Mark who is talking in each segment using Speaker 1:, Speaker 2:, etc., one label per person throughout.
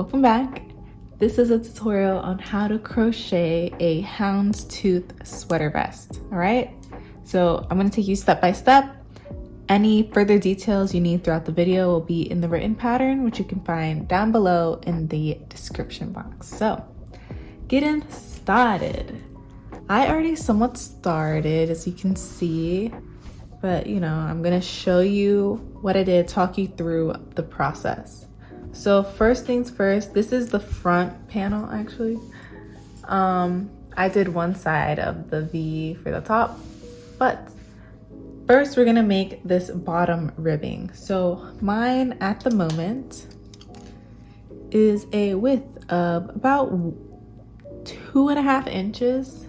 Speaker 1: welcome back. This is a tutorial on how to crochet a houndstooth sweater vest. All right, so I'm going to take you step by step. Any further details you need throughout the video will be in the written pattern, which you can find down below in the description box. So getting started. I already somewhat started, as you can see, but I'm going to show you what I did, talk you through the process. So first things first, this is the front panel actually. I did one side of the V for the top, but first we're gonna make this bottom ribbing. So mine at the moment is a width of about 2.5 inches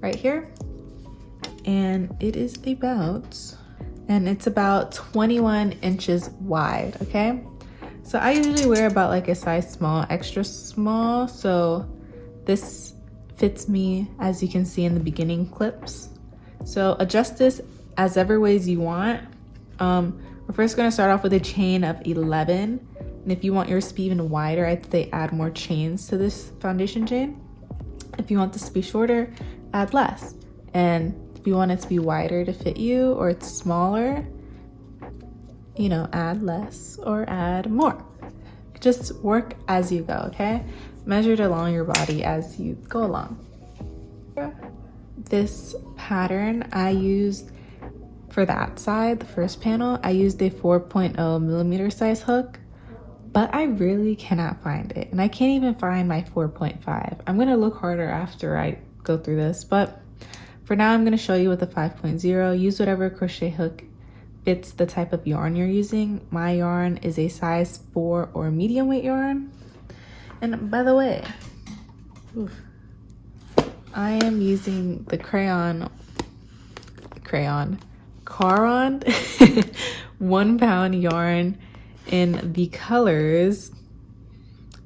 Speaker 1: right here. And it's about 21 inches wide, okay? So I usually wear about like a size small, extra small. So this fits me, as you can see in the beginning clips. So adjust this as ever ways you want. We're first gonna start off with a chain of 11. And if you want yours to be even wider, I'd say add more chains to this foundation chain. If you want this to be shorter, add less. And if you want it to be wider to fit you, or it's smaller, add less or add more. Just work as you go, okay? Measure it along your body as you go along. This pattern I used for that side, the first panel, I used a 4.0 millimeter size hook, but I really cannot find it. And I can't even find my 4.5. I'm gonna look harder after I go through this, but for now I'm gonna show you with the 5.0. Use whatever crochet hook fits the type of yarn you're using. My yarn is a size 4 or medium weight yarn. And by the way, I am using the Caron 1 pound yarn in the colors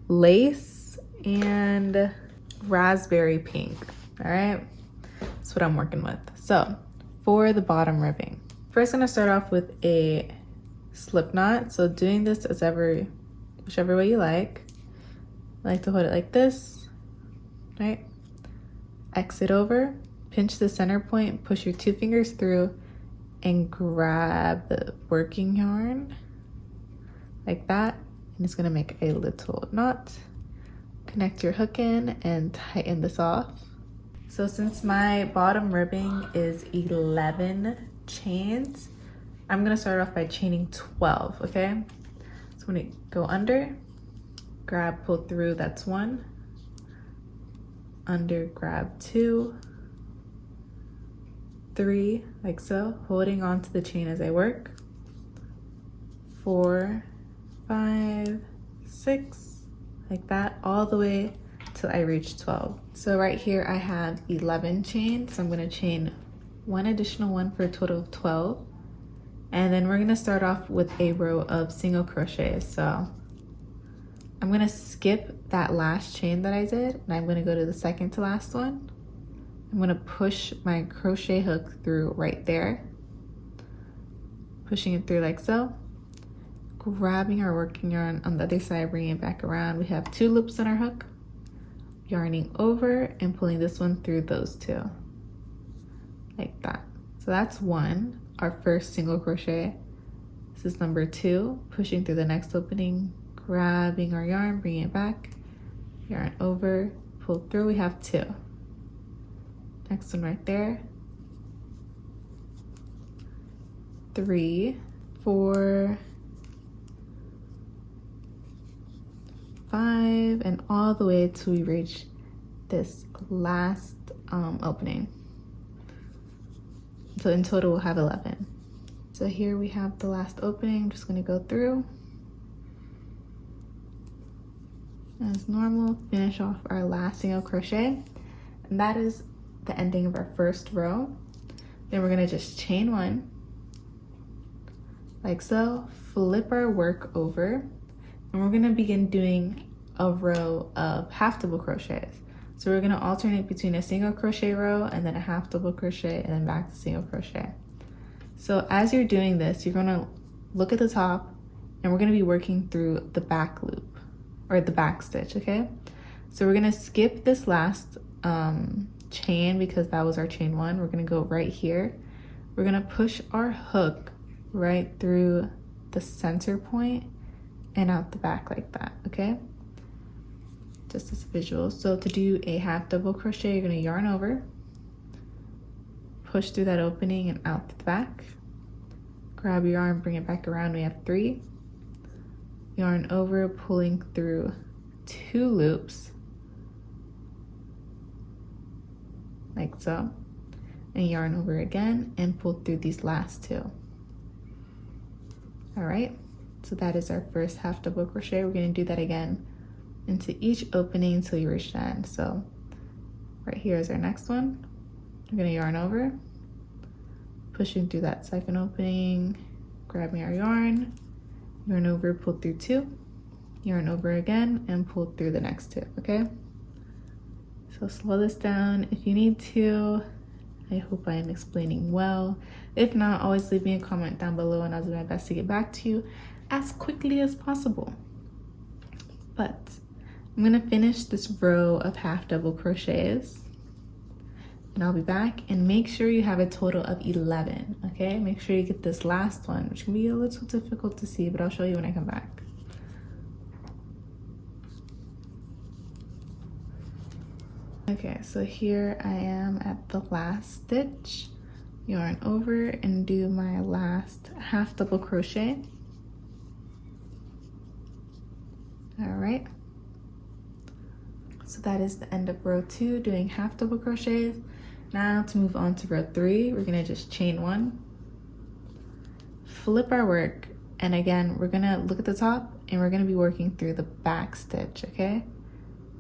Speaker 1: lace and raspberry pink. All right, that's what I'm working with. So for the bottom ribbing, first I'm gonna start off with a slip knot. So doing this as whichever way you like. I like to hold it like this, right? Exit over, pinch the center point, push your 2 fingers through and grab the working yarn like that. And it's gonna make a little knot. Connect your hook in and tighten this off. So since my bottom ribbing is 11 chains, I'm gonna start off by chaining 12, okay? So when you go under, grab, pull through, that's 1. Under, grab 2, 3, like so, holding on to the chain as I work. 4, 5, 6, like that, all the way till I reach 12. So right here I have 11 chains, so I'm gonna chain 1 additional one for a total of 12. And then we're gonna start off with a row of single crochets. So I'm gonna skip that last chain that I did, and I'm gonna go to the second to last one. I'm gonna push my crochet hook through right there, pushing it through like so, grabbing our working yarn on the other side, bringing it back around. We have 2 loops on our hook, yarning over and pulling this one through those 2, like that. So that's 1, our first single crochet. This is number 2, pushing through the next opening, grabbing our yarn, bringing it back, yarn over, pull through. We have 2. Next one right there. 3, 4, 5, and all the way till we reach this last opening. So in total we'll have 11. So here we have the last opening. I'm just gonna go through as normal, finish off our last single crochet, and that is the ending of our first row. Then we're gonna just chain 1 like so, flip our work over, and we're gonna begin doing a row of half double crochets. So we're gonna alternate between a single crochet row and then a half double crochet and then back to single crochet. So as you're doing this, you're gonna look at the top and we're gonna be working through the back loop. or the back stitch, okay? So we're gonna skip this last chain because that was our chain 1. We're gonna go right here. We're gonna push our hook right through the center point and out the back like that, okay? Just as visual. So to do a half double crochet, you're gonna yarn over, push through that opening and out the back, grab your yarn, bring it back around. We have 3, yarn over, pulling through 2 loops like so, and yarn over again and pull through these last 2. All right, so that is our first half double crochet. We're going to do that again into each opening until you reach the end. So right here is our next one. We're going to yarn over, pushing through that second opening, grabbing our yarn over, pull through 2, yarn over again and pull through the next 2, okay? So slow this down if you need to. I hope I am explaining well. If not, always leave me a comment down below and I'll do my best to get back to you as quickly as possible. But I'm gonna finish this row of half double crochets and I'll be back, and make sure you have a total of 11, okay? Make sure you get this last one, which can be a little difficult to see, but I'll show you when I come back. Okay, so here I am at the last stitch. Yarn over and do my last half double crochet. All right. So that is the end of row 2, doing half double crochets. Now to move on to row 3, we're gonna just chain 1, flip our work, and again, we're gonna look at the top and we're gonna be working through the back stitch, okay?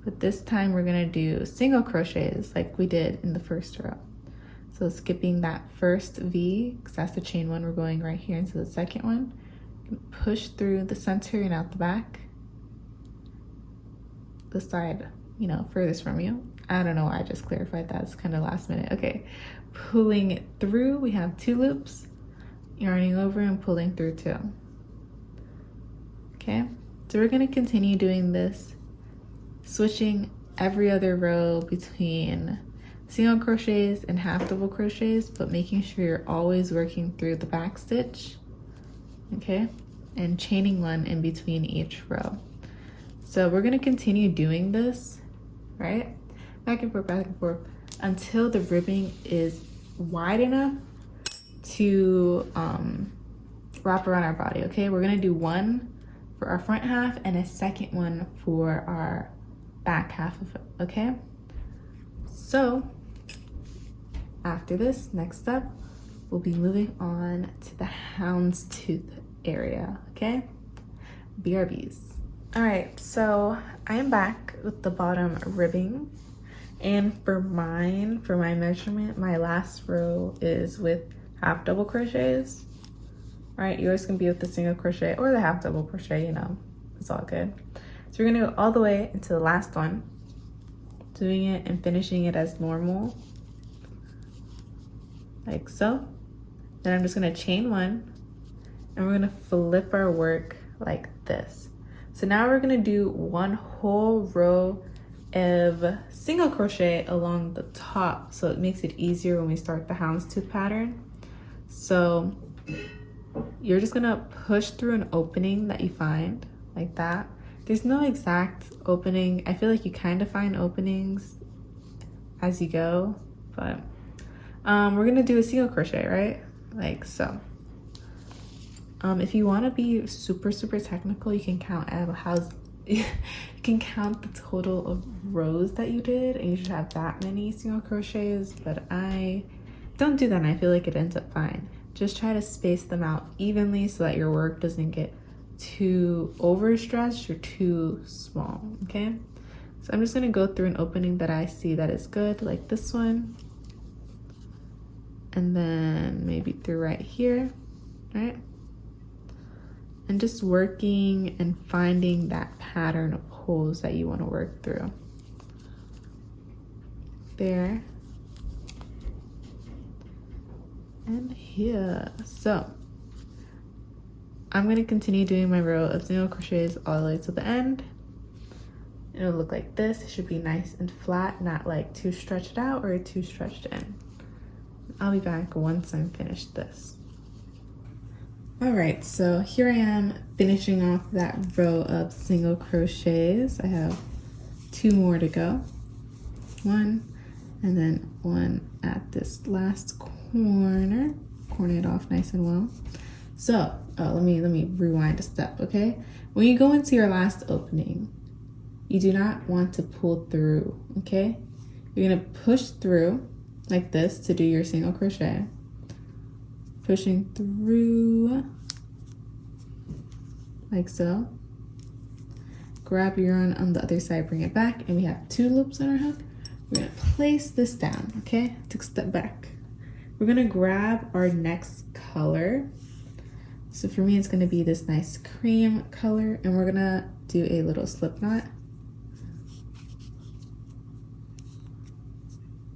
Speaker 1: But this time we're gonna do single crochets like we did in the first row. So skipping that first V, because that's the chain 1, we're going right here into the second one. Push through the center and out the back. The side, you know, furthest from you. I don't know why I just clarified that, it's kind of last minute. Okay, pulling it through, we have 2 loops, yarning over and pulling through 2. Okay, so we're gonna continue doing this, switching every other row between single crochets and half double crochets, but making sure you're always working through the back stitch, okay, and chaining 1 in between each row. So we're gonna continue doing this, right, back and forth until the ribbing is wide enough to wrap around our body, okay? We're gonna do 1 for our front half and a second one for our back half of it, okay? So after this, next step, we'll be moving on to the houndstooth area, okay? BRBs. All right, so I am back with the bottom ribbing, and for my measurement, my last row is with half double crochets. All right, yours can be with the single crochet or the half double crochet, you know, it's all good. So we're gonna go all the way into the last one, doing it and finishing it as normal, like so. Then I'm just gonna chain 1 and we're gonna flip our work like this. So now we're gonna do 1 whole row of single crochet along the top, so it makes it easier when we start the houndstooth pattern. So you're just gonna push through an opening that you find like that. There's no exact opening. I feel like you kind of find openings as you go, but we're gonna do a single crochet, right? Like so. If you want to be super technical, you can count you can count the total of rows that you did, and you should have that many single crochets, but I don't do that, and I feel like it ends up fine. Just try to space them out evenly so that your work doesn't get too overstretched or too small, okay? So I'm just gonna go through an opening that I see that is good, like this one, and then maybe through right here, right? And just working and finding that pattern of holes that you want to work through. There. And here. So I'm going to continue doing my row of single crochets all the way to the end. It'll look like this. It should be nice and flat, not like too stretched out or too stretched in. I'll be back once I'm finished this. All right, so here I am finishing off that row of single crochets. I have 2 more to go. 1, and then 1 at this last corner. Corner it off nice and well. So, let me rewind a step, okay? When you go into your last opening, you do not want to pull through, okay? You're gonna push through like this to do your single crochet. Pushing through like so. Grab your yarn on the other side, bring it back, and we have 2 loops on our hook. We're gonna place this down, okay? Take a step back. We're gonna grab our next color. So for me, it's gonna be this nice cream color, and we're gonna do a little slip knot.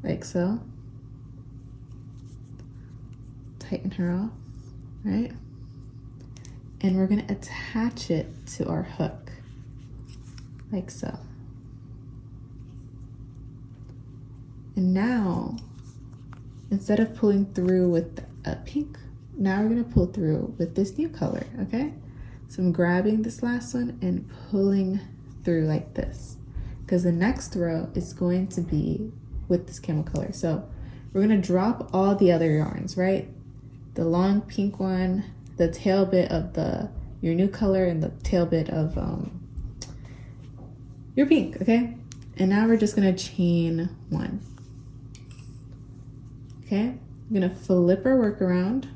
Speaker 1: Like so. Tighten her off, right? And we're gonna attach it to our hook, like so. And now, instead of pulling through with a pink, now we're gonna pull through with this new color, okay? So I'm grabbing this last one and pulling through like this, because the next row is going to be with this camel color. So we're gonna drop all the other yarns, right? The long pink one, the tail bit of your new color, and the tail bit of your pink, okay? And now we're just gonna chain 1. Okay, I'm gonna flip our work around.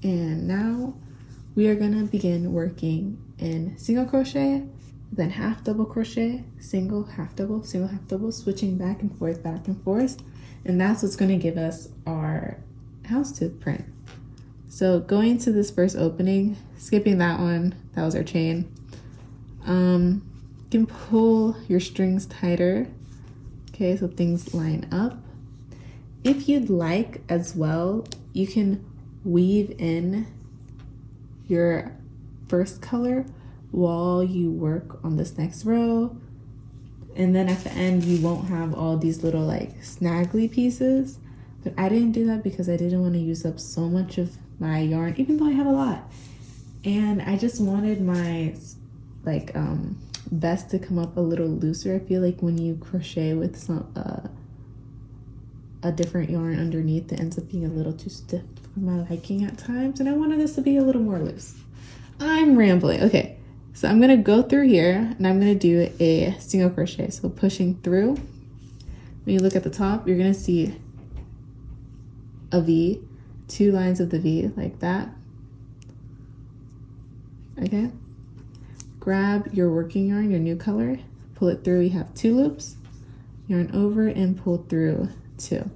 Speaker 1: And now we are gonna begin working in single crochet, then half double crochet, single, half double, single, half double, switching back and forth, back and forth. And that's what's gonna give us our houndstooth print. So going to this first opening, skipping that one, that was our chain. You can pull your strings tighter, okay, so things line up. If you'd like as well, you can weave in your first color while you work on this next row. And then at the end, you won't have all these little like snaggly pieces. But I didn't do that because I didn't want to use up so much of my yarn, even though I have a lot. And I just wanted my like vest to come up a little looser. I feel like when you crochet with some a different yarn underneath, it ends up being a little too stiff for my liking at times. And I wanted this to be a little more loose. I'm rambling. Okay. So I'm gonna go through here and I'm gonna do a single crochet. So pushing through, when you look at the top, you're gonna see a V, 2 lines of the V like that. Okay. Grab your working yarn, your new color, pull it through. You have 2 loops, yarn over and pull through 2.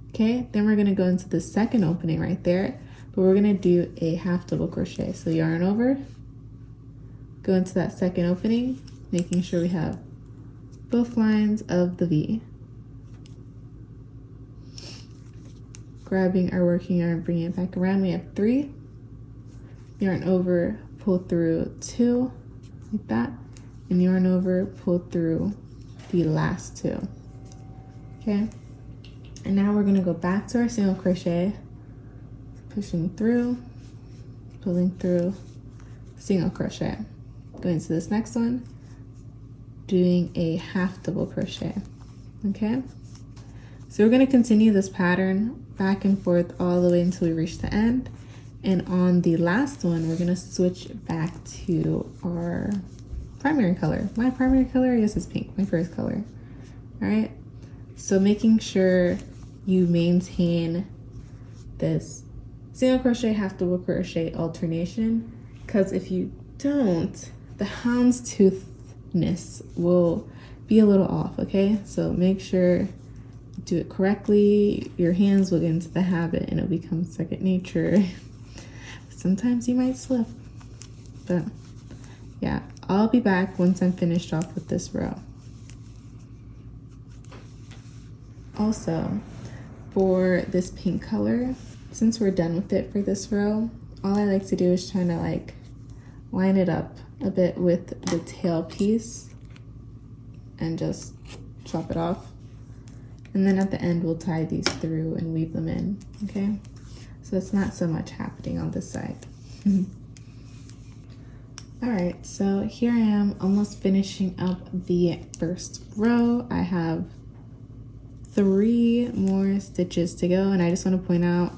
Speaker 1: Okay, then we're gonna go into the second opening right there, but we're gonna do a half double crochet. So yarn over, go into that second opening, making sure we have both lines of the V. Grabbing our working yarn, bringing it back around. We have 3. Yarn over, pull through 2, like that. And yarn over, pull through the last 2. Okay. And now we're gonna go back to our single crochet, pushing through, pulling through, single crochet. Going to this next one, doing a half double crochet, okay? So we're gonna continue this pattern back and forth all the way until we reach the end. And on the last one, we're gonna switch back to our primary color. My primary color, I guess, is pink, my first color, all right? So making sure you maintain this single crochet, half double crochet alternation, because if you don't, the houndstoothness will be a little off, okay? So make sure you do it correctly. Your hands will get into the habit and it'll become second nature. Sometimes you might slip, but yeah, I'll be back once I'm finished off with this row. Also, for this pink color, since we're done with it for this row, all I like to do is try to like line it up a bit with the tail piece and just chop it off. And then at the end, we'll tie these through and weave them in, okay? So it's not so much happening on this side. All right, so here I am almost finishing up the first row. I have 3 more stitches to go, and I just want to point out,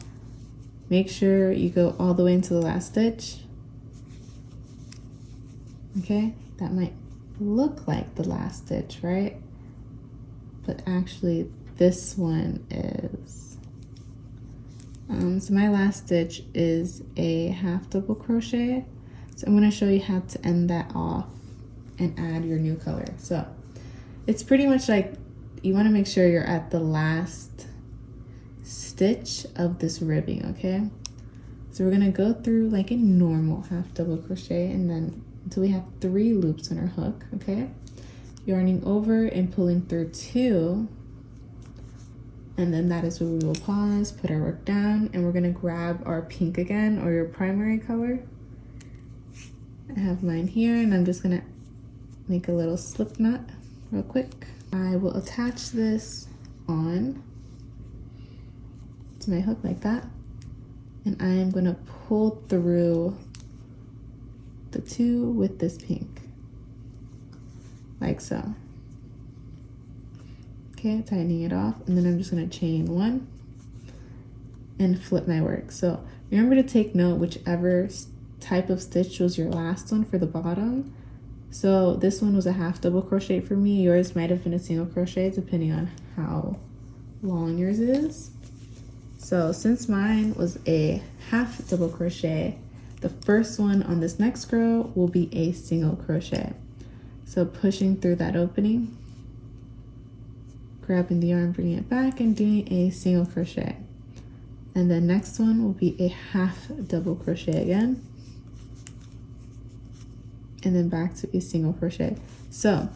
Speaker 1: make sure you go all the way into the last stitch. Okay, that might look like the last stitch, right? But actually this one is. So my last stitch is a half double crochet. So I'm going to show you how to end that off and add your new color. So it's pretty much like you want to make sure you're at the last stitch of this ribbing, okay? So we're going to go through like a normal half double crochet and then until we have 3 loops on our hook, okay? Yarning over and pulling through 2. And then that is where we will pause, put our work down, and we're going to grab our pink again, or your primary color. I have mine here, and I'm just gonna make a little slip knot real quick. I will attach this on to my hook like that, and I am gonna pull through the 2 with this pink, like so. Okay, tightening it off, and then I'm just gonna chain 1 and flip my work. So remember to take note whichever type of stitch was your last one for the bottom. So this one was a half double crochet for me. Yours might have been a single crochet depending on how long yours is. So since mine was a half double crochet, the first one on this next row will be a single crochet. So pushing through that opening, grabbing the yarn, bringing it back, and doing a single crochet. And the next one will be a half double crochet again, and then back to a single crochet. So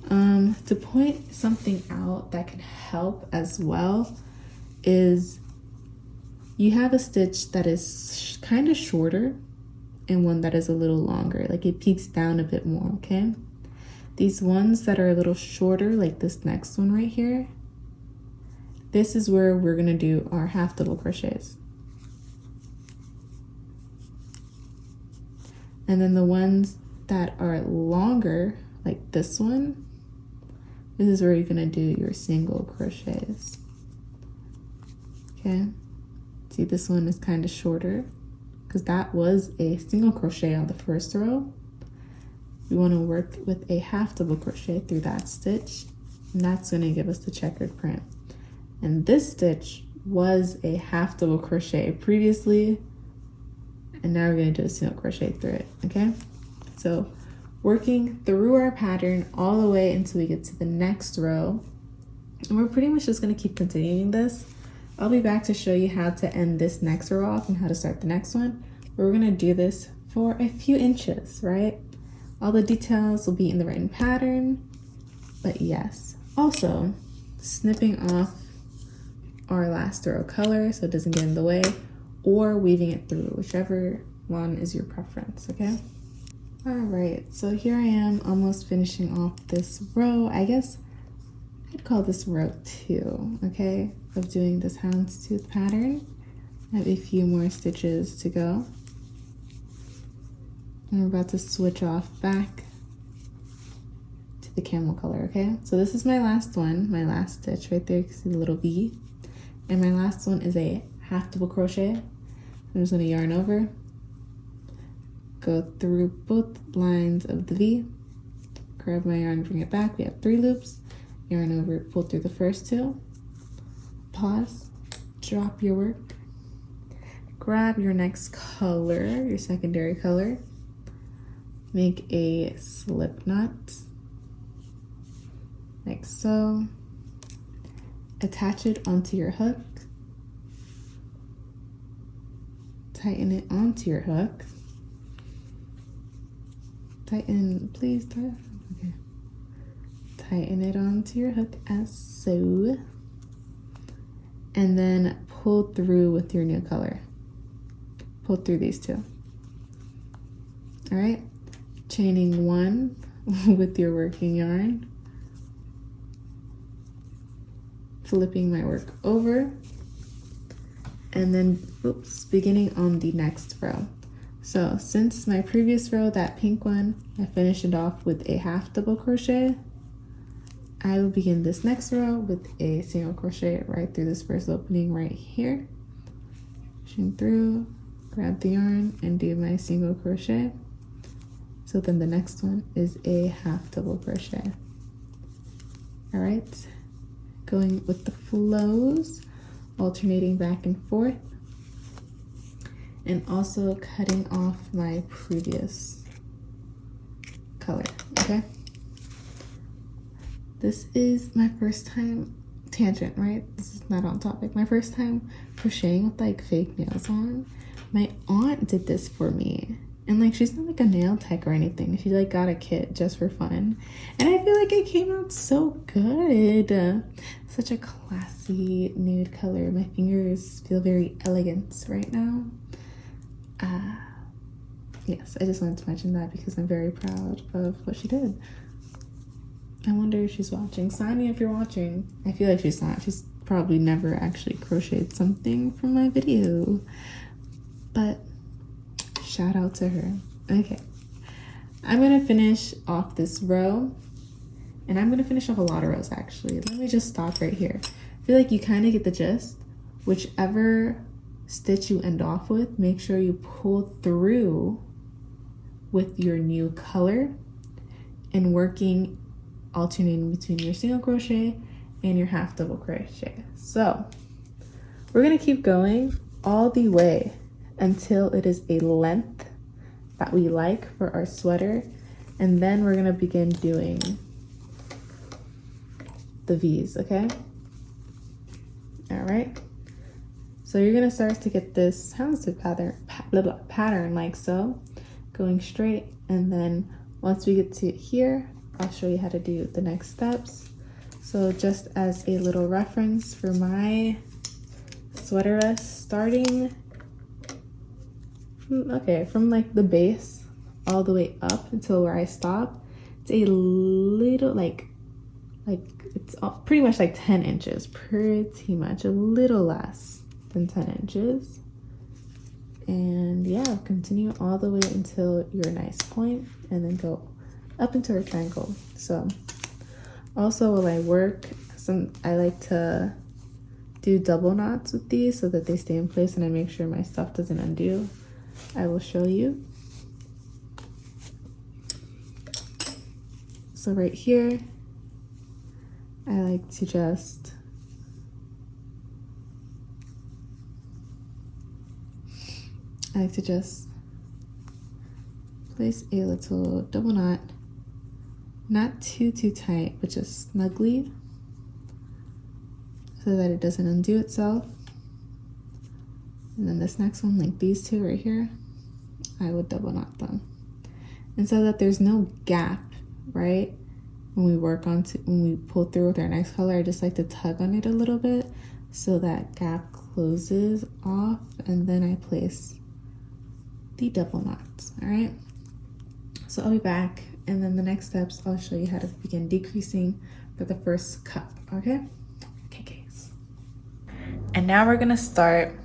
Speaker 1: to point something out that can help as well is you have a stitch that is kind of shorter and one that is a little longer, like it peaks down a bit more, okay? These ones that are a little shorter, like this next one right here, this is where we're gonna do our half double crochets. And then the ones that are longer, like this one, this is where you're gonna do your single crochets. Okay, see this one is kind of shorter because that was a single crochet on the first row. We want to work with a half double crochet through that stitch, and that's going to give us the checkered print. And this stitch was a half double crochet previously, and now we're going to do a single crochet through it, okay? So working through our pattern all the way until we get to the next row, and we're pretty much just going to keep continuing this. I'll be back to show you how to end this next row off and how to start the next one. But we're going to do this for a few inches, right? All the details will be in the written pattern, but yes. Also, snipping off our last row color so it doesn't get in the way, or weaving it through, whichever one is your preference, okay? All right, so here I am almost finishing off this row. I guess I'd call this row 2, okay, of doing this houndstooth pattern. I have a few more stitches to go. And we're about to switch off back to the camel color, okay? So this is my last one, my last stitch right there. You can see the little V. And my last one is a half double crochet. I'm just gonna yarn over, go through both lines of the V, grab my yarn, bring it back. We have 3 loops, yarn over, pull through the first 2, pause, drop your work, grab your next color, your secondary color, make a slip knot, like so, attach it onto your hook, tighten it onto your hook, tighten, please, okay. Tighten it onto your hook as so, and then pull through with your new color. Pull through these 2. All right, chaining 1 with your working yarn, flipping my work over, and then beginning on the next row. So since my previous row, that pink one, I finished it off with a half double crochet, I will begin this next row with a single crochet right through this first opening right here, pushing through, grab the yarn and do my single crochet. So then the next one is a half double crochet. All right, going with the flows, alternating back and forth, and also cutting off my previous color, okay? This is my first time, tangent, right? This is not on topic. My first time crocheting with like fake nails on. My aunt did this for me. And like, she's not like a nail tech or anything. She like got a kit just for fun. And I feel like it came out so good. Such a classy nude color. My fingers feel very elegant right now. Yes, I just wanted to mention that because I'm very proud of what she did. I wonder if she's watching. Sonia, if you're watching. I feel like she's not. She's probably never actually crocheted something from my video. But shout out to her. Okay. I'm going to finish off this row. And I'm going to finish off a lot of rows actually. Let me just stop right here. I feel like you kind of get the gist. Whichever stitch you end off with, make sure you pull through with your new color and working, alternating between your single crochet and your half double crochet. So we're going to keep going all the way until it is a length that we like for our sweater, and then we're going to begin doing the V's, okay? All right. So you're going to start to get this Houndstooth pattern like so, going straight, and then once we get to here, I'll show you how to do the next steps. So just as a little reference for my sweater vest, starting from like the base all the way up until where I stop, it's a little like it's pretty much like 10 inches, pretty much a little less than 10 inches. And yeah, continue all the way until your nice point, and then go up into a triangle. So also while I work, I like to do double knots with these so that they stay in place and I make sure my stuff doesn't undo. I will show you. So right here, I like to just place a little double knot, not too tight, but just snugly so that it doesn't undo itself. And then this next one, like these two right here, I would double knot them. And so that there's no gap, right? When we pull through with our next color, I just like to tug on it a little bit so that gap closes off, and then I place the double knots, all right? So I'll be back, and then the next steps, I'll show you how to begin decreasing for the first cup, okay? Okay, guys. And now we're gonna start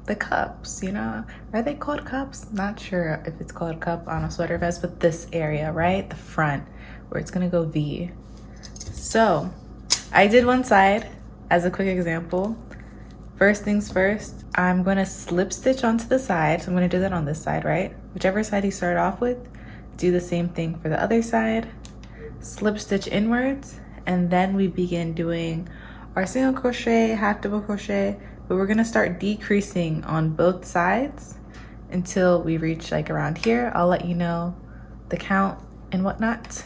Speaker 1: the cups, you know, are they called cups? Not sure if it's called cup on a sweater vest, but this area, right? The front where it's gonna go V. So I did one side as a quick example. First things first, I'm gonna slip stitch onto the side. So I'm gonna do that on this side, right? Whichever side you start off with, do the same thing for the other side. Slip stitch inwards, and then we begin doing our single crochet, half double crochet, but we're gonna start decreasing on both sides until we reach like around here. I'll let you know the count and whatnot.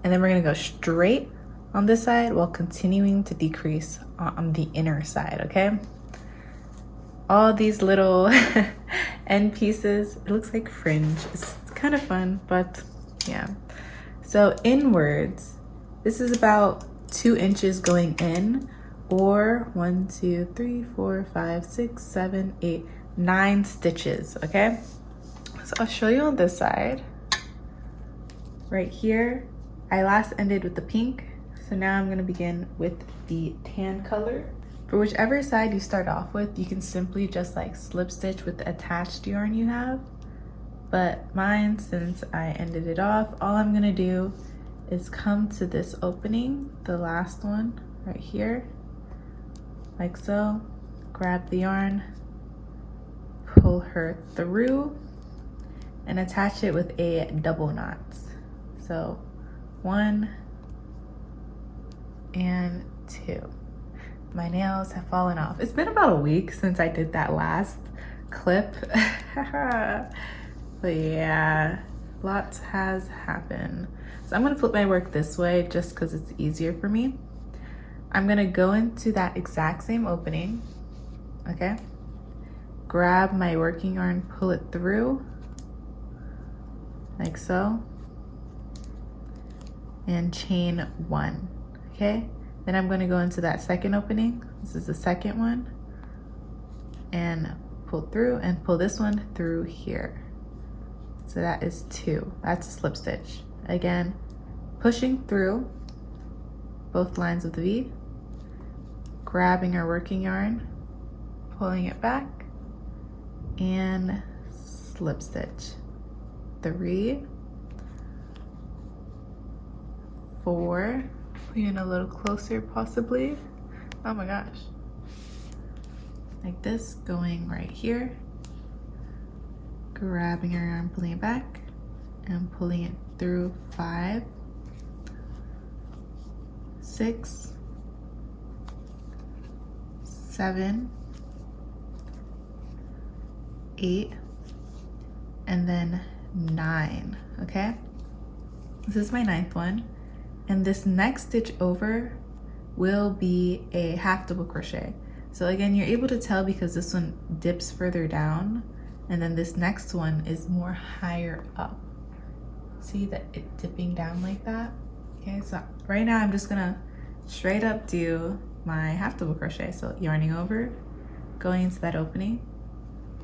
Speaker 1: And then we're gonna go straight on this side while continuing to decrease on the inner side, okay? All these little end pieces, it looks like fringe. It's kind of fun, but yeah. So inwards, this is about 2 inches going in, or 1, 2, 3, 4, 5, 6, 7, 8, 9 stitches, okay? So I'll show you on this side. right here. I last ended with the pink, so now I'm gonna begin with the tan color. For whichever side you start off with, you can simply just like slip stitch with the attached yarn you have. But mine, since I ended it off, all I'm gonna do is come to this opening, the last one right here, like so, grab the yarn, pull her through, and attach it with a double knot. So 1 and 2. My nails have fallen off. It's been about a week since I did that last clip. But yeah, lots has happened. So I'm gonna flip my work this way just because it's easier for me. I'm gonna go into that exact same opening, okay? Grab my working yarn, pull it through, like so, and chain 1, okay? Then I'm gonna go into that second opening. This is the second one, and pull through and pull this one through here. So that is 2, that's a slip stitch. Again, pushing through both lines of the V, grabbing our working yarn, pulling it back, and slip stitch. 3, 4, put you in a little closer possibly. Oh my gosh. Like this, going right here, grabbing your yarn, pulling it back, and pulling it through 5, 6, 7, 8, and then 9, okay? This is my 9th one. And this next stitch over will be a half double crochet. So again, you're able to tell because this one dips further down, and then this next one is more higher up. See that it dipping down like that? Okay, so right now I'm just gonna straight up do my half double crochet. So yarning over, going into that opening,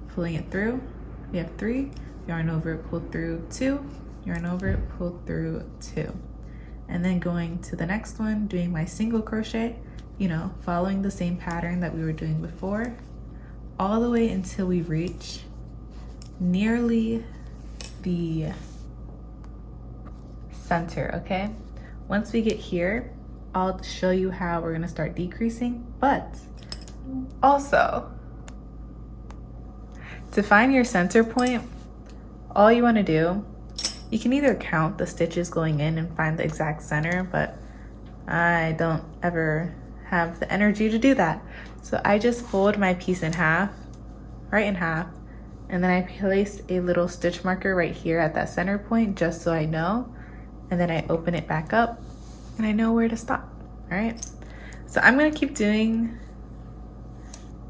Speaker 1: pulling it through. We have 3, yarn over, pull through 2, yarn over, pull through 2. And then going to the next one, doing my single crochet, you know, following the same pattern that we were doing before, all the way until we reach nearly the center, okay? Once we get here, I'll show you how we're gonna start decreasing, but also, to find your center point, all you wanna do, you can either count the stitches going in and find the exact center, but I don't ever have the energy to do that. So I just fold my piece in half, right in half, and then I place a little stitch marker right here at that center point just so I know, and then I open it back up and I know where to stop, all right? So I'm gonna keep doing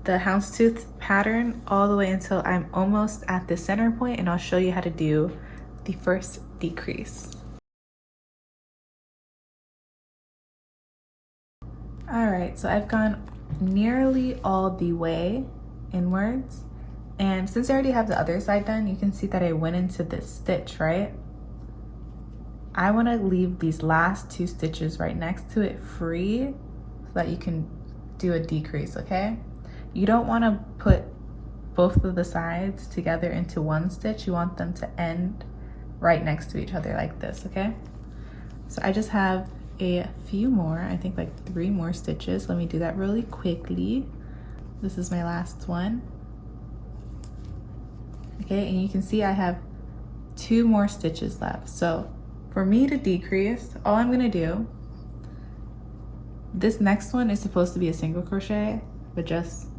Speaker 1: the houndstooth pattern all the way until I'm almost at the center point, and I'll show you how to do the first decrease. All right, so I've gone nearly all the way inwards, and since I already have the other side done, you can see that I went into this stitch, right? I want to leave these last 2 stitches right next to it free so that you can do a decrease, okay? You don't want to put both of the sides together into one stitch. You want them to end right next to each other like this, okay? So I just have a few more, I think like 3 more stitches. Let me do that really quickly. This is my last one. Okay, and you can see I have 2 more stitches left. So for me to decrease, all I'm gonna do, this next one is supposed to be a single crochet, but just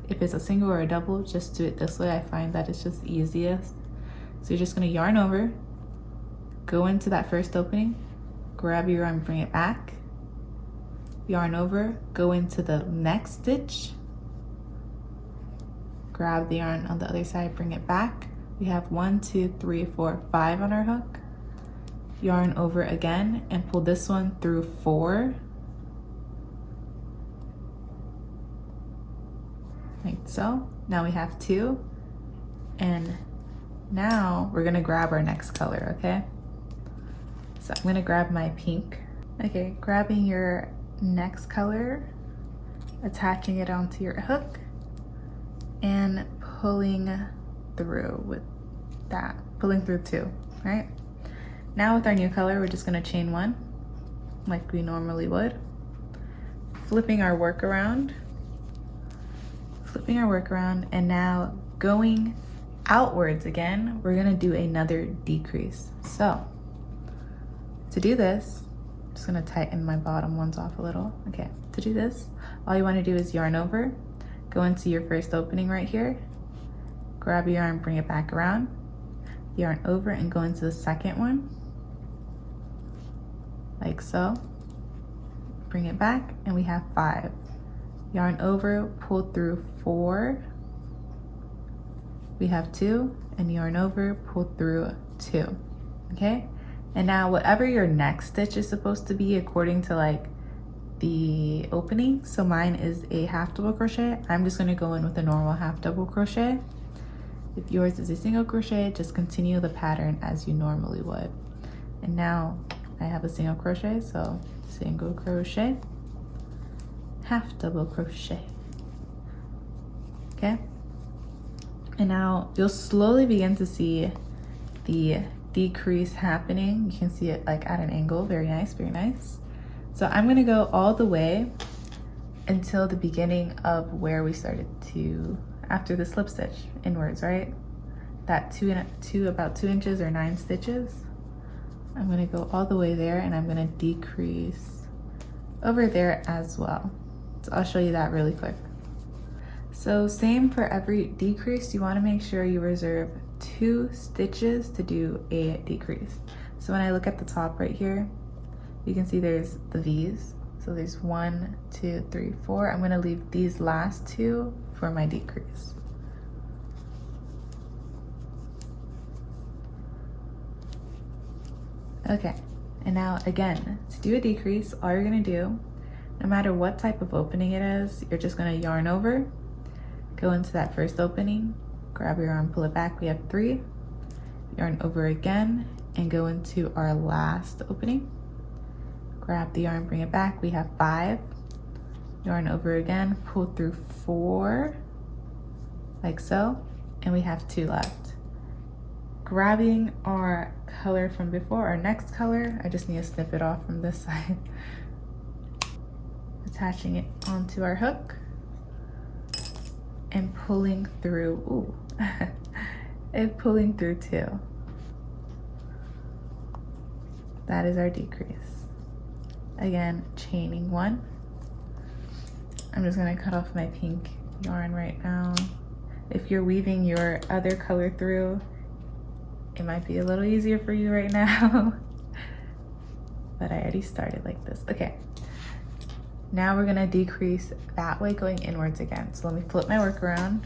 Speaker 1: if it's a single or a double, just do it this way. I find that it's just easiest. So you're just gonna yarn over, go into that first opening, grab your yarn, bring it back, yarn over, go into the next stitch, grab the yarn on the other side, bring it back. We have 1, 2, 3, 4, 5 on our hook. Yarn over again and pull this one through 4. Like so. Now we have 2, and now we're gonna grab our next color, okay? So I'm gonna grab my pink. Okay, grabbing your next color, attaching it onto your hook, and pulling through with that, pulling through 2, right? Now with our new color, we're just gonna chain 1, like we normally would. Flipping our work around, and now going outwards again, we're gonna do another decrease. So to do this, I'm just gonna tighten my bottom ones off a little. Okay, to do this, all you wanna do is yarn over, go into your first opening right here, grab your yarn, bring it back around, yarn over and go into the second one, like so. Bring it back and we have 5. Yarn over, pull through 4. We have 2, and yarn over, pull through 2, okay? And now whatever your next stitch is supposed to be according to like the opening, so mine is a half double crochet, I'm just gonna go in with a normal half double crochet. If yours is a single crochet, just continue the pattern as you normally would. And now I have a single crochet, so single crochet, half double crochet, okay? And now you'll slowly begin to see the decrease happening. You can see it like at an angle, very nice, very nice. So I'm gonna go all the way until the beginning of where we started to, after the slip stitch inwards, right? That about 2 inches or 9 stitches. I'm gonna go all the way there and I'm gonna decrease over there as well. So I'll show you that really quick. So same for every decrease, you wanna make sure you reserve 2 stitches to do a decrease. So when I look at the top right here, you can see there's the V's. So there's 1, 2, 3, 4. I'm gonna leave these last 2 for my decrease. Okay, and now again, to do a decrease, all you're gonna do, no matter what type of opening it is, you're just gonna yarn over, go into that first opening, grab your yarn, pull it back, we have 3, yarn over again, and go into our last opening. Grab the yarn, bring it back, we have 5, yarn over again, pull through 4, like so, and we have 2 left. Grabbing our color from before, our next color, I just need to snip it off from this side. Attaching it onto our hook and pulling through, ooh, and pulling through 2. That is our decrease. Again, chaining 1. I'm just gonna cut off my pink yarn right now. If you're weaving your other color through, it might be a little easier for you right now, but I already started like this. Okay, now we're gonna decrease that way going inwards again. So let me flip my work around.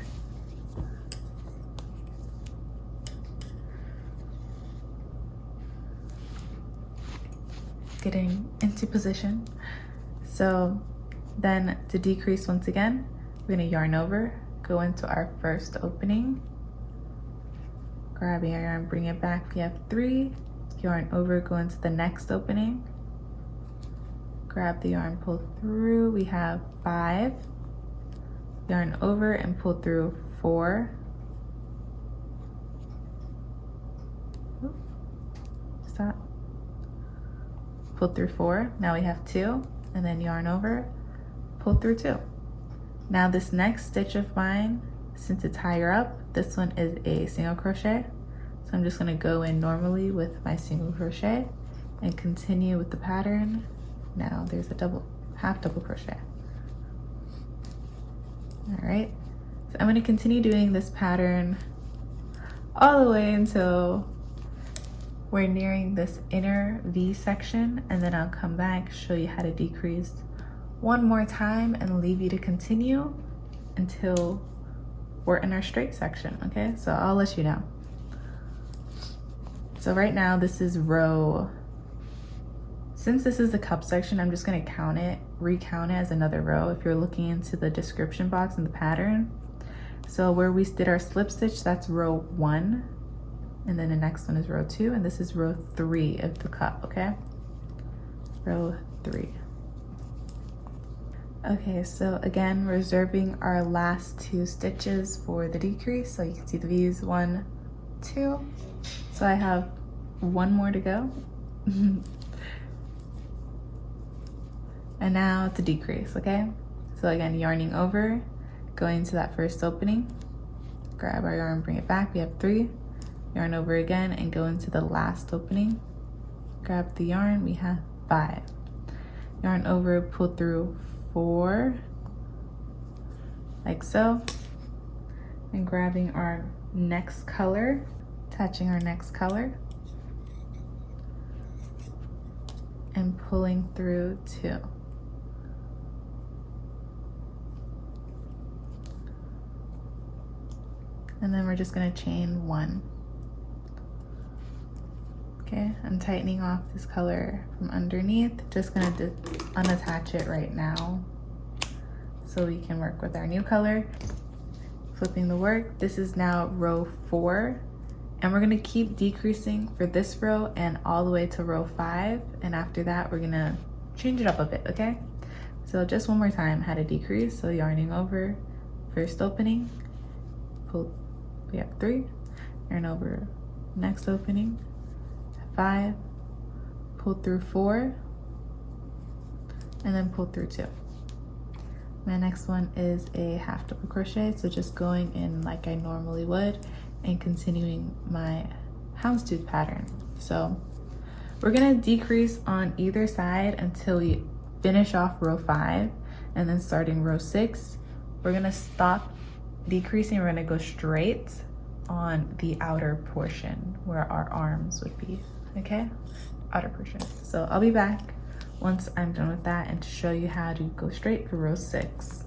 Speaker 1: Getting into position. So then to decrease once again, we're gonna yarn over, go into our first opening, grab your yarn, bring it back, we have 3, yarn over, go into the next opening, grab the yarn, pull through, we have 5, yarn over and pull through 4, stop, pull through 4, now we have 2, and then yarn over, pull through 2. Now this next stitch of mine, since it's higher up, this one is a single crochet. So I'm just gonna go in normally with my single crochet and continue with the pattern. Now there's a half double crochet. All right, so I'm gonna continue doing this pattern all the way until we're nearing this inner V section, and then I'll come back, show you how to decrease one more time and leave you to continue until we're in our straight section, okay? So I'll let you know. So right now this is row, since this is the cup section, I'm just gonna recount it as another row if you're looking into the description box in the pattern. So where we did our slip stitch, that's row 1. and then the next one is row 2, and this is row 3 of the cup, okay? Row 3. Okay, so again, reserving our last 2 stitches for the decrease. So you can see the V's, 1, 2. So I have 1 more to go. And now to decrease, okay? So again, yarning over, going to that first opening, grab our yarn, bring it back. We have 3, yarn over again and go into the last opening. Grab the yarn, we have 5. Yarn over, pull through 4, like so. And grabbing our next color, attaching our next color, and pulling through 2. And then we're just gonna chain 1. Okay, I'm tightening off this color from underneath. Just gonna unattach it right now so we can work with our new color. Flipping the work, this is now row 4, and we're gonna keep decreasing for this row and all the way to row 5, and after that we're gonna change it up a bit, okay? So just one more time how to decrease. So yarning over, first opening, pull, we have 3, yarn over, next opening, 5, pull through 4, and then pull through 2. My next one is a half double crochet, so just going in like I normally would and continuing my houndstooth pattern. So we're gonna decrease on either side until we finish off row 5, and then starting row 6, we're gonna stop decreasing. We're gonna go straight on the outer portion where our arms would be, okay? Outer portion. So I'll be back once I'm done with that and to show you how to go straight for row 6.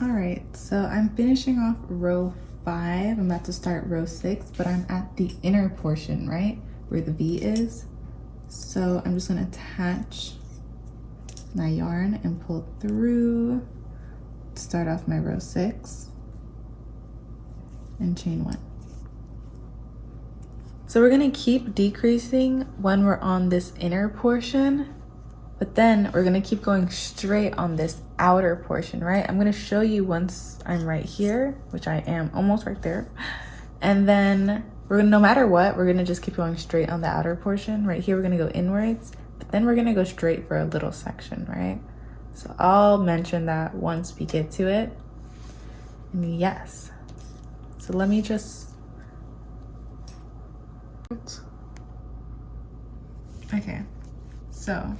Speaker 1: All right, so I'm finishing off row 5. I'm about to start row 6, but I'm at the inner portion, right? Where the V is. So I'm just gonna attach my yarn and pull through, start off my row 6, and chain 1. So we're gonna keep decreasing when we're on this inner portion, but then we're gonna keep going straight on this outer portion, right? I'm gonna show you once I'm right here, which I am almost right there. And then we're gonna, no matter what, we're gonna just keep going straight on the outer portion. Right here, we're gonna go inwards, but then we're gonna go straight for a little section, right? So I'll mention that once we get to it. And yes. So let me just, okay, so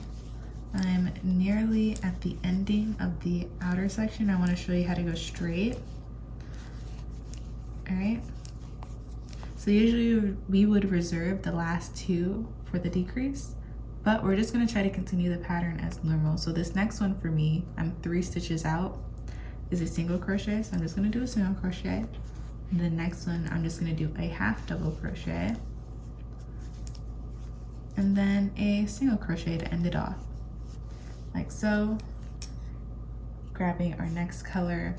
Speaker 1: I'm nearly at the ending of the outer section. I want to show you how to go straight. All right, so usually we would reserve the last 2 for the decrease, but we're just going to try to continue the pattern as normal. So this next one for me, I'm 3 stitches out, is a single crochet, so I'm just going to do a single crochet. And the next one, I'm just going to do a half double crochet, and then a single crochet to end it off, like so. Grabbing our next color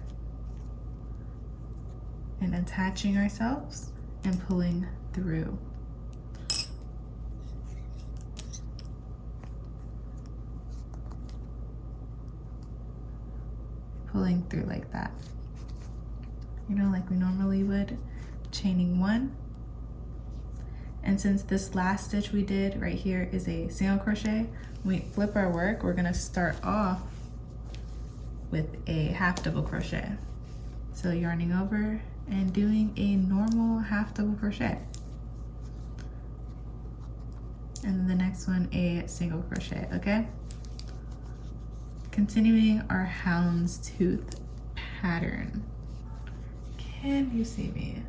Speaker 1: and attaching ourselves and pulling through. Pulling through like that, you know, like we normally would, chaining 1. And since this last stitch we did right here is a single crochet, when we flip our work, we're gonna start off with a half double crochet. So yarning over and doing a normal half double crochet. And then the next one, a single crochet, okay? Continuing our houndstooth pattern. Can you see me?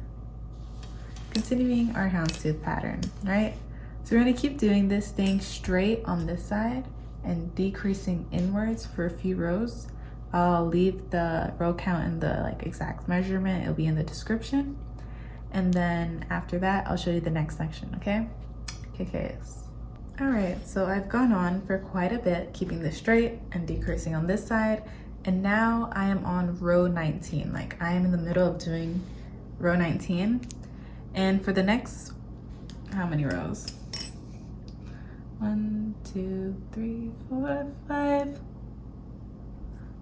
Speaker 1: Continuing our houndstooth pattern, right? So we're gonna keep doing this, staying straight on this side and decreasing inwards for a few rows. I'll leave the row count and the exact measurement, it'll be in the description. And then after that, I'll show you the next section, okay? KKs. All right, so I've gone on for quite a bit, keeping this straight and decreasing on this side. And now I am on row 19. Like I am in the middle of doing row 19. And for the next, how many rows? 1, 2, 3, 4, 5.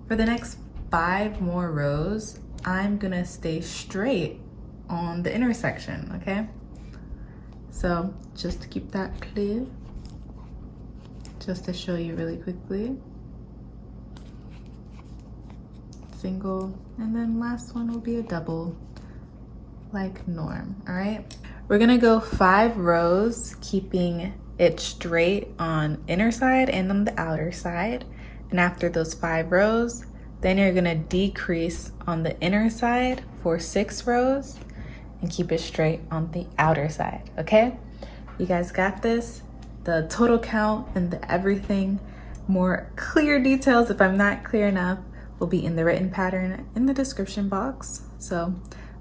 Speaker 1: For the next 5 more rows, I'm gonna stay straight on the intersection, okay? So just to keep that clear, just to show you really quickly. Single, and then last one will be a double, like norm, all right? We're gonna go 5 rows, keeping it straight on inner side and on the outer side. And after those 5 rows, then you're gonna decrease on the inner side for 6 rows and keep it straight on the outer side, okay? You guys got this? The total count and the everything, more clear details if I'm not clear enough, will be in the written pattern in the description box. So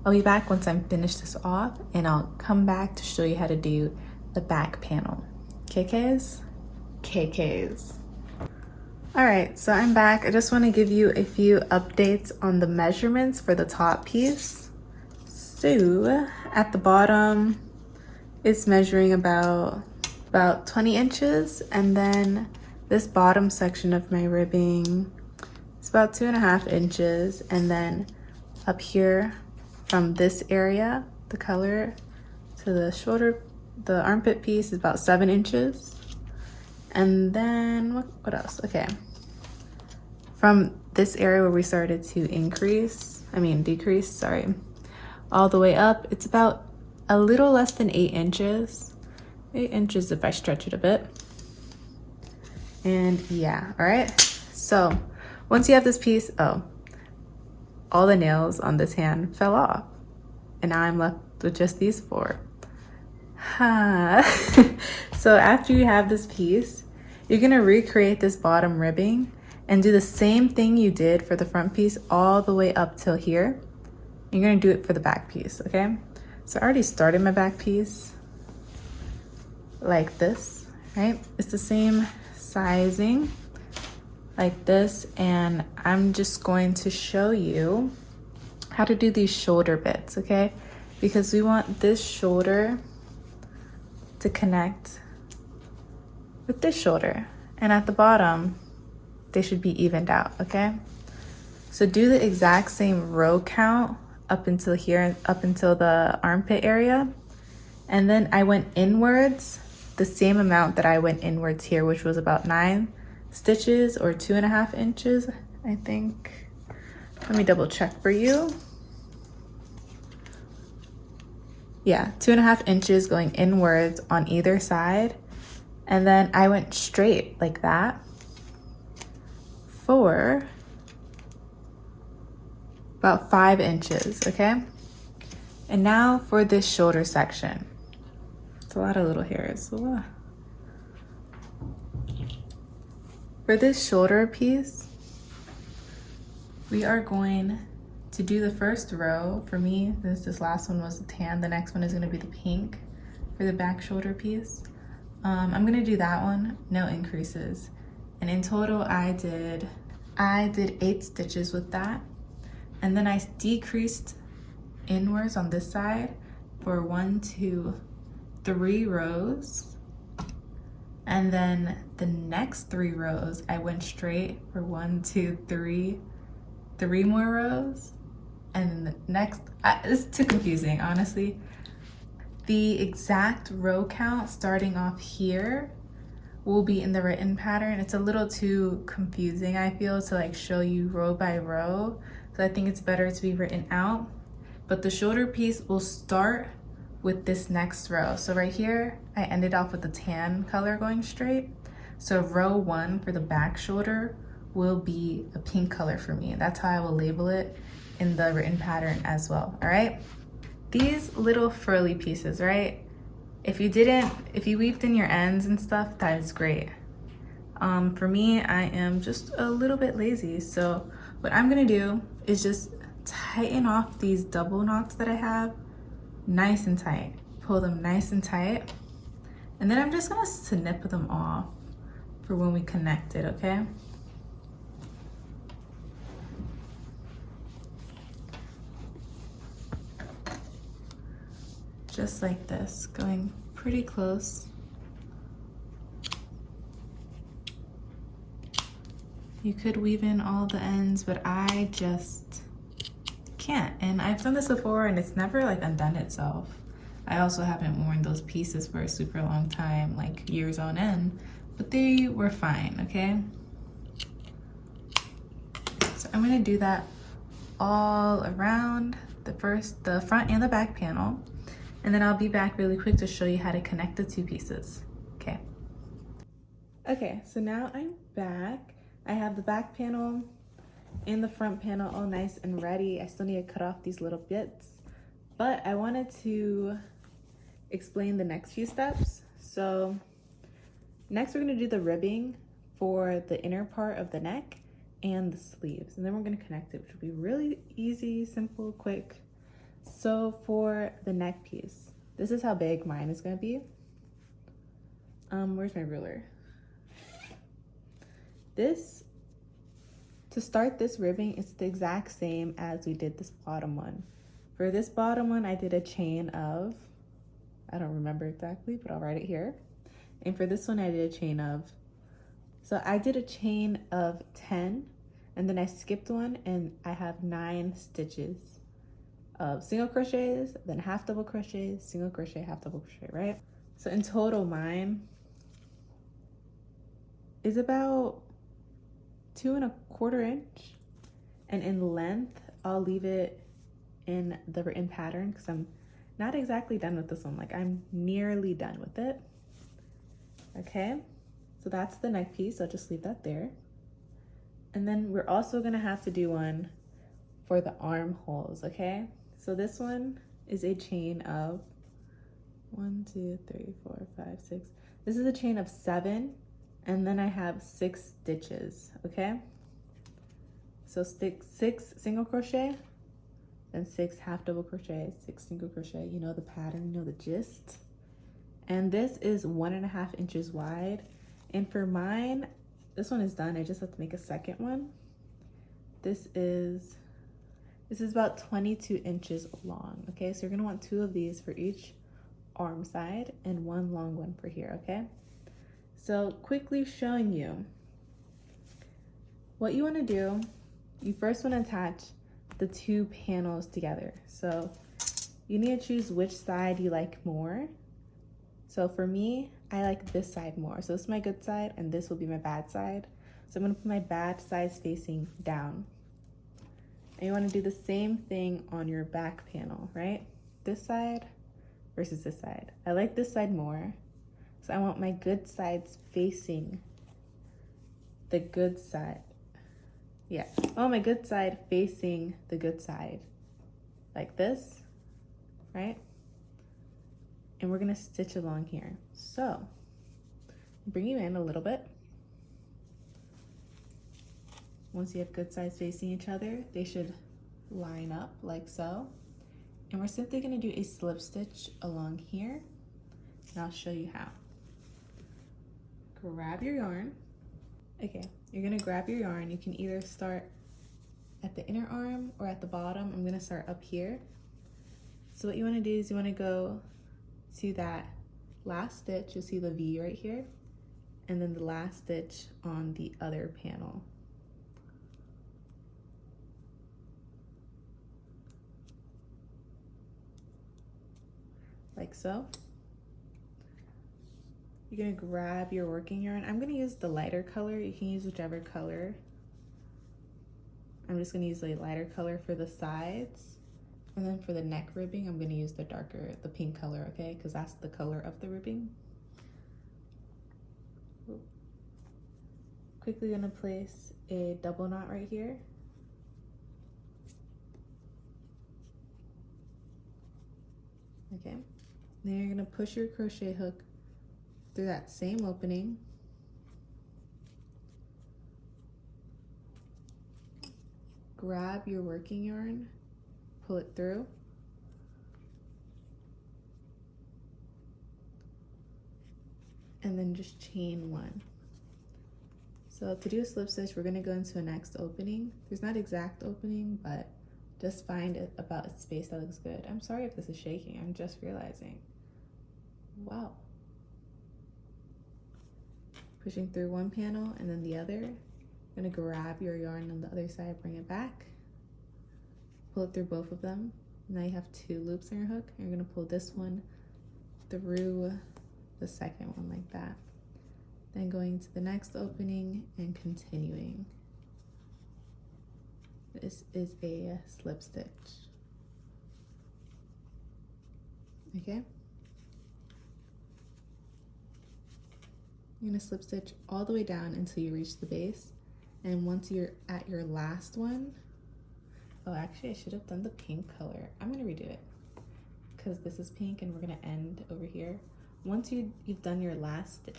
Speaker 1: I'll be back once I'm finished this off, and I'll come back to show you how to do the back panel. KKs? KKs. All right, so I'm back. I just want to give you a few updates on the measurements for the top piece. So at the bottom, it's measuring about 20 inches, and then this bottom section of my ribbing is about 2.5 inches, and then up here from this area, the color to the shoulder, the armpit piece is about 7 inches. And then what else? Okay, from this area where we started to decrease, sorry, all the way up, it's about a little less than 8 inches. 8 inches if I stretch it a bit. And yeah, all right. So once you have this piece, all the nails on this hand fell off, and now I'm left with just these 4. So after you have this piece, you're gonna recreate this bottom ribbing and do the same thing you did for the front piece all the way up till here. You're gonna do it for the back piece, okay? So I already started my back piece like this, right? It's the same sizing like this, and I'm just going to show you how to do these shoulder bits, okay? Because we want this shoulder to connect with this shoulder, and at the bottom they should be evened out, okay? So do the exact same row count up until here, up until the armpit area, and then I went inwards the same amount that I went inwards here, which was about 9 stitches or 2.5 inches, I think. Let me double check for you. Yeah, 2.5 inches going inwards on either side. And then I went straight like that for about 5 inches, okay? And now for this shoulder section. It's a lot of little hairs. For this shoulder piece, we are going to do the first row. For me, this last one was the tan. The next one is gonna be the pink for the back shoulder piece. I'm gonna do that one, no increases. And in total, I did 8 stitches with that. And then I decreased inwards on this side for 1, 2, 3 rows. And then the next 3 rows, I went straight for 1, 2, 3 more rows. And then the next, it's too confusing, honestly. The exact row count starting off here will be in the written pattern. It's a little too confusing, I feel, to like show you row by row. So I think it's better to be written out. But the shoulder piece will start with this next row. So right here, I ended off with the tan color going straight. So row 1 for the back shoulder will be a pink color for me. That's how I will label it in the written pattern as well, all right? These little frilly pieces, right? If you weaved in your ends and stuff, that is great. For me, I am just a little bit lazy. So what I'm gonna do is just tighten off these double knots that I have nice and tight. Pull them nice and tight. And then I'm just gonna snip them off for when we connect it, okay? just like this, going pretty close. You could weave in all the ends, but I just can't. And I've done this before and it's never like undone itself. I also haven't worn those pieces for a super long time, like years on end, but they were fine, okay? So I'm gonna do that all around the front and the back panel. And then I'll be back really quick to show you how to connect the two pieces, okay? Okay, so now I'm back. I have the back panel and the front panel all nice and ready. I still need to cut off these little bits, but I wanted to explain the next few steps. So next we're gonna do the ribbing for the inner part of the neck and the sleeves, and then we're gonna connect it, which will be really easy, simple, quick. So for the neck piece, this is how big mine is gonna be. Where's my ruler? To start this ribbing, it's the exact same as we did this bottom one. For this bottom one, I did a chain of, I don't remember exactly, but I'll write it here. And for this one, I did a chain of, so I did a chain of 10, and then I skipped one, and I have 9 stitches of single crochets, then half double crochets, single crochet, half double crochet, right? So in total, mine is about 2 1/4 inch, and in length I'll leave it in the written pattern because I'm not exactly done with this one. Like, I'm nearly done with it. Okay, so that's the neck piece. I'll just leave that there. And then we're also gonna have to do one for the armholes. Okay, so this one is a chain of 1 2 3 4 5 6. This is a chain of 7. And then I have 6 stitches, okay? So 6 single crochet, then 6 half double crochet, 6 single crochet. You know the pattern, you know the gist. And this is 1.5 inches wide. And for mine, this one is done. I just have to make a second one. This is about 22 inches long, okay? So you're gonna want 2 of these for each arm side and 1 long one for here, okay? So quickly showing you what you want to do. You first want to attach the 2 panels together. So you need to choose which side you like more. So for me, I like this side more. So this is my good side and this will be my bad side. So I'm going to put my bad side facing down. And you want to do the same thing on your back panel, right? This side versus this side. I like this side more. So I want my good sides facing the good side. Yeah, I want my good side facing the good side. Like this, right? And we're gonna stitch along here. So, bring you in a little bit. Once you have good sides facing each other, they should line up like so. And we're simply gonna do a slip stitch along here. And I'll show you how. Grab your yarn. Okay, you're gonna grab your yarn. You can either start at the inner arm or at the bottom. I'm gonna start up here. So what you wanna do is you wanna go to that last stitch. You'll see the V right here. And then the last stitch on the other panel. Like so. You're gonna grab your working yarn. I'm gonna use the lighter color. You can use whichever color. I'm just gonna use the lighter color for the sides. And then for the neck ribbing, I'm gonna use the pink color, okay? Because that's the color of the ribbing. Quickly gonna place a double knot right here. Okay, then you're gonna push your crochet hook through that same opening. Grab your working yarn, pull it through. And then just chain 1. So to do a slip stitch, we're gonna go into a next opening. There's not exact opening, but Just find it about a space that looks good. I'm sorry if this is shaking, I'm just realizing. Wow. Pushing through one panel and then the other. You're gonna grab your yarn on the other side, bring it back, pull it through both of them. Now you have 2 loops on your hook, and you're gonna pull this one through the second one like that. Then going to the next opening and continuing. This is a slip stitch. Okay? You're gonna slip stitch all the way down until you reach the base. And once you're at your last one, oh, actually I should have done the pink color. I'm gonna redo it because this is pink and we're gonna end over here. Once you've done your last stitch,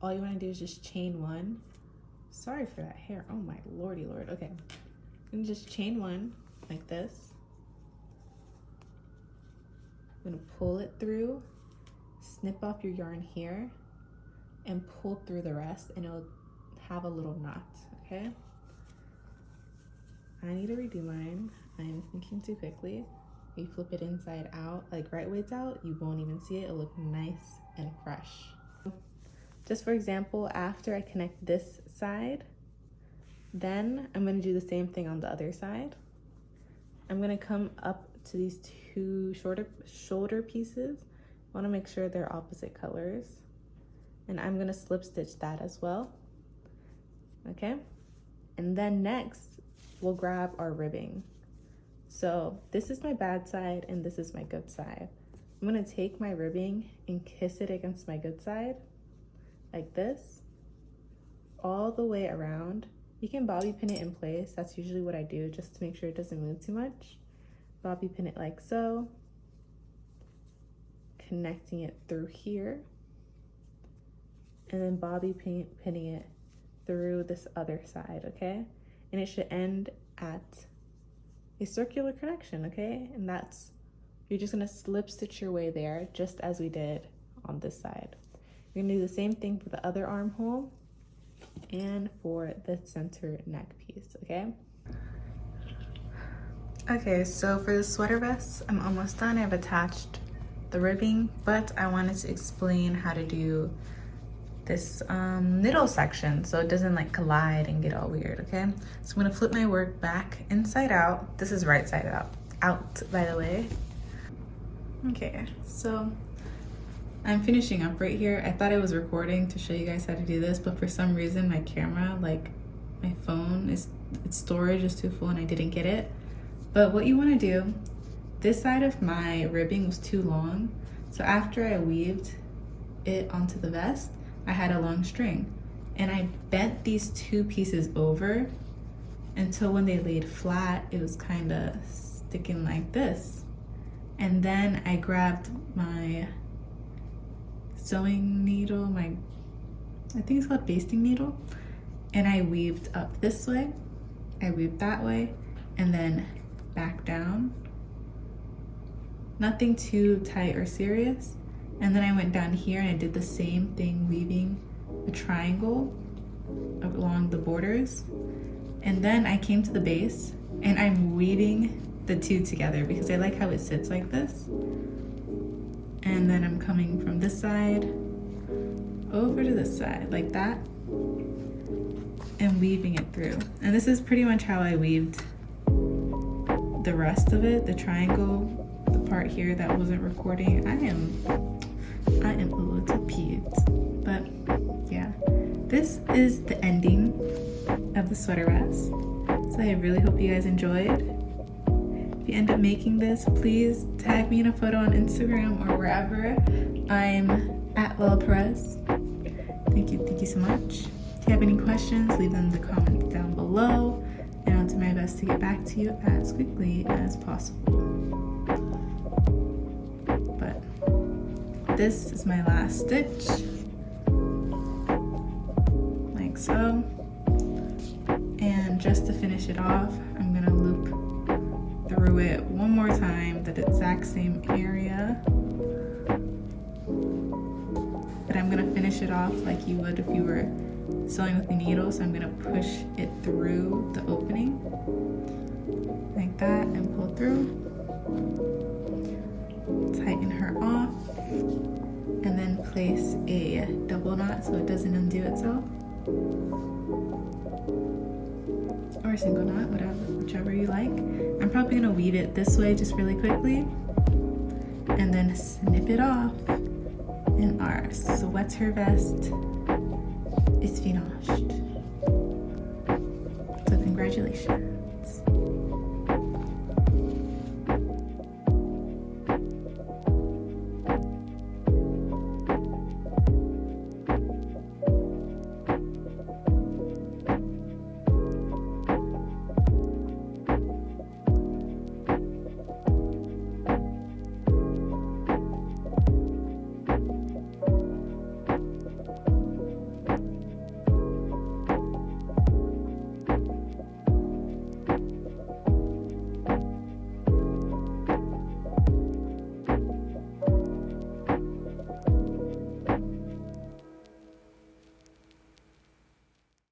Speaker 1: all you wanna do is just chain 1. Sorry for that hair, oh my lordy lord. Okay, and just chain 1 like this. I'm gonna pull it through, snip off your yarn here, and pull through the rest, and it'll have a little knot, okay? I need to redo mine. I'm thinking too quickly. You flip it inside out, like right ways out, you won't even see it. It'll look nice and fresh. Just for example, after I connect this side, then I'm gonna do the same thing on the other side. I'm gonna come up to these 2 shoulder pieces. I wanna make sure they're opposite colors. And I'm gonna slip stitch that as well, okay? And then next, we'll grab our ribbing. So this is my bad side and this is my good side. I'm gonna take my ribbing and kiss it against my good side, like this, all the way around. You can bobby pin it in place. That's usually what I do, just to make sure it doesn't move too much. Bobby pin it like so, connecting it through here, and then bobby pinning it through this other side, okay? And it should end at a circular connection, okay? And that's, you're just gonna slip stitch your way there, just as we did on this side. You're gonna do the same thing for the other armhole and for the center neck piece, okay? Okay, so for the sweater vest, I'm almost done. I've attached the ribbing, but I wanted to explain how to do this middle section so it doesn't like collide and get all weird, okay? So I'm gonna flip my work back inside out. This is right side out by the way. Okay, so I'm finishing up right here. I thought I was recording to show you guys how to do this, but for some reason my camera, like my phone, its storage is too full and I didn't get it. But what you wanna do, this side of my ribbing was too long, so after I weaved it onto the vest, I had a long string and I bent these 2 pieces over until when they laid flat, it was kind of sticking like this. And then I grabbed my sewing needle, I think it's called basting needle, and I weaved up this way, I weaved that way, and then back down. Nothing too tight or serious. And then I went down here and I did the same thing, weaving a triangle along the borders. And then I came to the base and I'm weaving the 2 together because I like how it sits like this. And then I'm coming from this side over to this side like that and weaving it through. And this is pretty much how I weaved the rest of it, the triangle, the part here that wasn't recording. I am a little peeved, but yeah, this is the ending of the sweater vest. So I really hope you guys enjoyed. If you end up making this, please tag me in a photo on Instagram or wherever. I'm at Lala Perez. Thank you so much. If you have any questions, leave them in the comments down below, and I'll do my best to get back to you as quickly as possible. This is my last stitch, like so. And just to finish it off, I'm gonna loop through it one more time, the exact same area. But I'm gonna finish it off like you would if you were sewing with the needle. So I'm gonna push it through the opening. like that, and pull through. Tighten her off, and then place a double knot so it doesn't undo itself, or a single knot, whichever you like. I'm probably gonna weave it this way just really quickly, and then snip it off, and our sweater vest is finished. So congratulations.